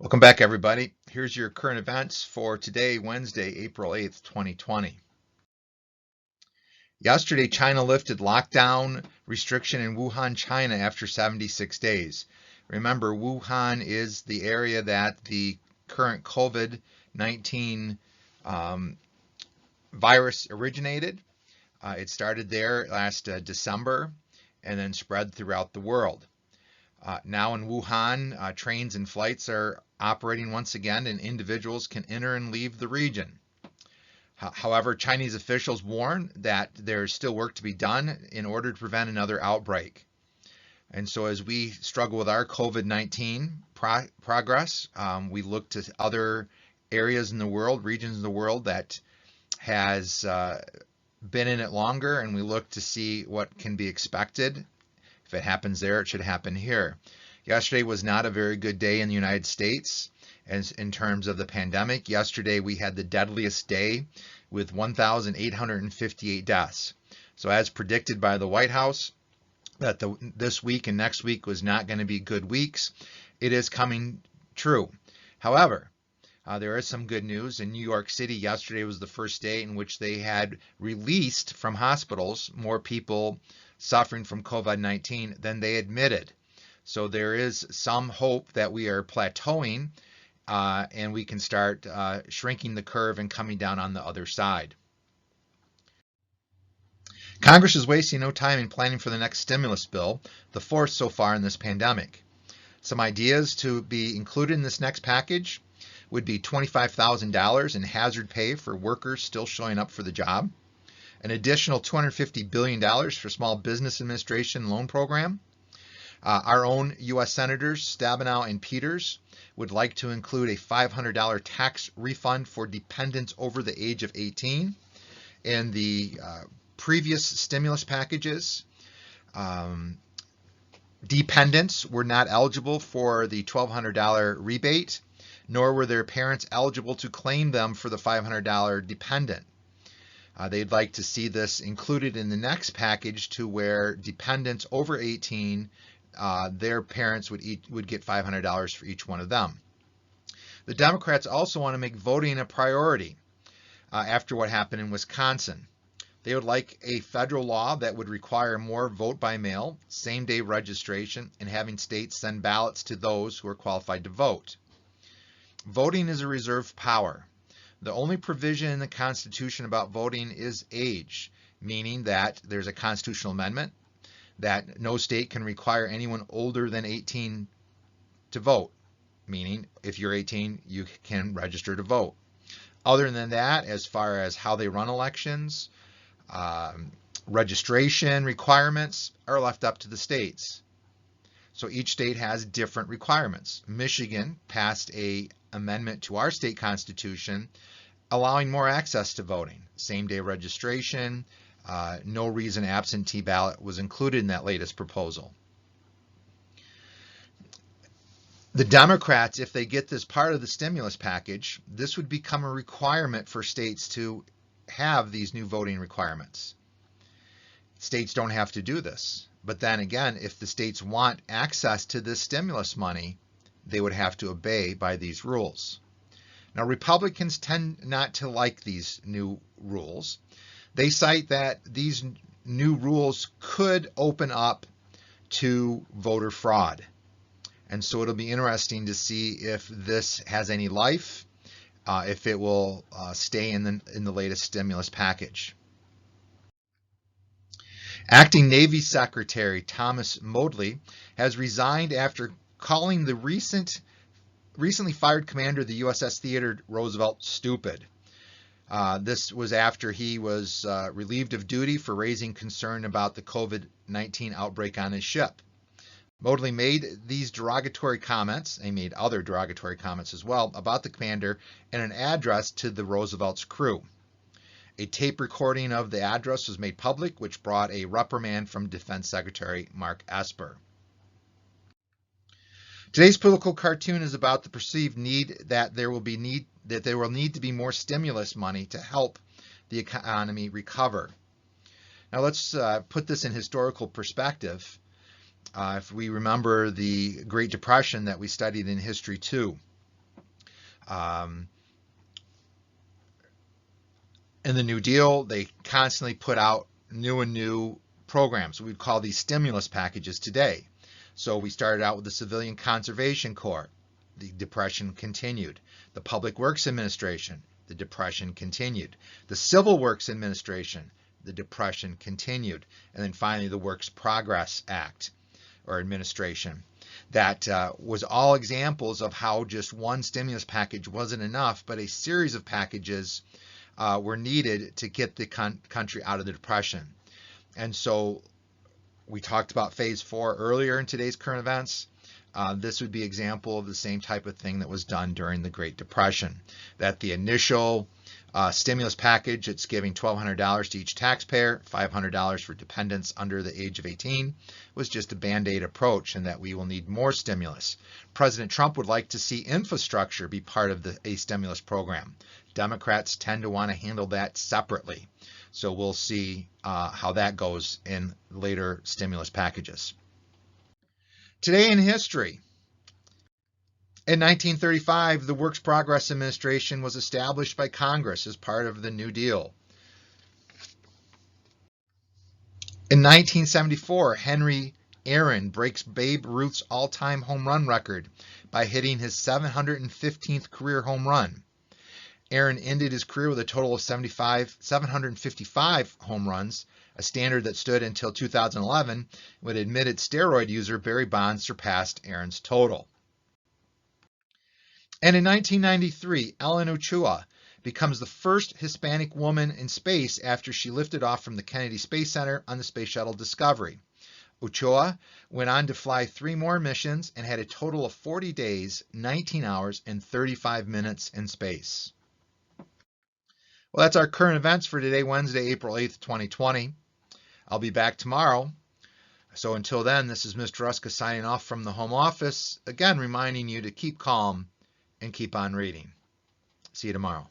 Welcome back, everybody. Here's your current events for today, Wednesday, April 8th, 2020. Yesterday, China lifted lockdown restriction in Wuhan, China after 76 days. Remember, Wuhan is the area that the current COVID-19 virus originated. It started there last December and then spread throughout the world. Now in Wuhan, trains and flights are operating once again, and individuals can enter and leave the region. However, Chinese officials warn that there's still work to be done in order to prevent another outbreak. And so as we struggle with our COVID-19 progress, we look to other areas in the world, regions in the world that has been in it longer, and we look to see what can be expected. If it happens there, it should happen here. Yesterday was not a very good day in the United States as in terms of the pandemic. Yesterday we had the deadliest day with 1,858 deaths. So as predicted by the White House, that this week and next week was not going to be good weeks, it is coming true. However, there is some good news. In New York City, yesterday was the first day in which they had released from hospitals more people suffering from COVID-19 than they admitted. So there is some hope that we are plateauing and we can start shrinking the curve and coming down on the other side. Congress is wasting no time in planning for the next stimulus bill, the fourth so far in this pandemic. Some ideas to be included in this next package would be $25,000 in hazard pay for workers still showing up for the job, an additional $250 billion for Small Business Administration loan program. Our own U.S. Senators Stabenow and Peters would like to include a $500 tax refund for dependents over the age of 18. In the previous stimulus packages, dependents were not eligible for the $1,200 rebate, nor were their parents eligible to claim them for the $500 dependent. They'd like to see this included in the next package to where dependents over 18, their parents would get $500 for each one of them. The Democrats also want to make voting a priority after what happened in Wisconsin. They would like a federal law that would require more vote by mail, same-day registration, and having states send ballots to those who are qualified to vote. Voting is a reserved power. The only provision in the Constitution about voting is age, meaning that there's a constitutional amendment that no state can require anyone older than 18 to vote, meaning if you're 18, you can register to vote. Other than that, as far as how they run elections, registration requirements are left up to the states. So each state has different requirements. Michigan passed an amendment to our state constitution allowing more access to voting. Same-day registration, no reason absentee ballot was included in that latest proposal. The Democrats, if they get this part of the stimulus package, this would become a requirement for states to have these new voting requirements. States don't have to do this. But then again, if the states want access to this stimulus money, they would have to obey by these rules. Now, Republicans tend not to like these new rules. They cite that these new rules could open up to voter fraud. And so it'll be interesting to see if this has any life, if it will stay in the latest stimulus package. Acting Navy Secretary Thomas Modly has resigned after calling the recently fired commander of the USS Theodore Roosevelt stupid. This was after he was relieved of duty for raising concern about the COVID-19 outbreak on his ship. Modly made these derogatory comments, and made other derogatory comments as well, about the commander in an address to the Roosevelt's crew. A tape recording of the address was made public, which brought a reprimand from Defense Secretary Mark Esper. Today's political cartoon is about the perceived need that there will need to be more stimulus money to help the economy recover. Now let's put this in historical perspective. If we remember the Great Depression that we studied in History 2, In the New Deal, they constantly put out new and new programs. We'd call these stimulus packages today. So we started out with the Civilian Conservation Corps. The Depression continued. The Public Works Administration. The Depression continued. The Civil Works Administration. The Depression continued. And then finally, the Works Progress Act or Administration. That was all examples of how just one stimulus package wasn't enough, but a series of packages were needed to get the country out of the Depression. And so we talked about phase 4 earlier in today's current events. This would be an example of the same type of thing that was done during the Great Depression. That the initial stimulus package, it's giving $1,200 to each taxpayer, $500 for dependents under the age of 18, was just a band-aid approach, and that we will need more stimulus. President Trump would like to see infrastructure be part of a stimulus program. Democrats tend to want to handle that separately. So we'll see how that goes in later stimulus packages. Today in history. In 1935, the Works Progress Administration was established by Congress as part of the New Deal. In 1974, Henry Aaron breaks Babe Ruth's all-time home run record by hitting his 715th career home run. Aaron ended his career with a total of 755 home runs, a standard that stood until 2011 when admitted steroid user Barry Bonds surpassed Aaron's total. And in 1993, Ellen Ochoa becomes the first Hispanic woman in space after she lifted off from the Kennedy Space Center on the Space Shuttle Discovery. Ochoa went on to fly 3 more missions and had a total of 40 days, 19 hours, and 35 minutes in space. Well, that's our current events for today, Wednesday, April 8th, 2020. I'll be back tomorrow. So until then, this is Mr. Ruska signing off from the home office, again reminding you to keep calm and keep on reading. See you tomorrow.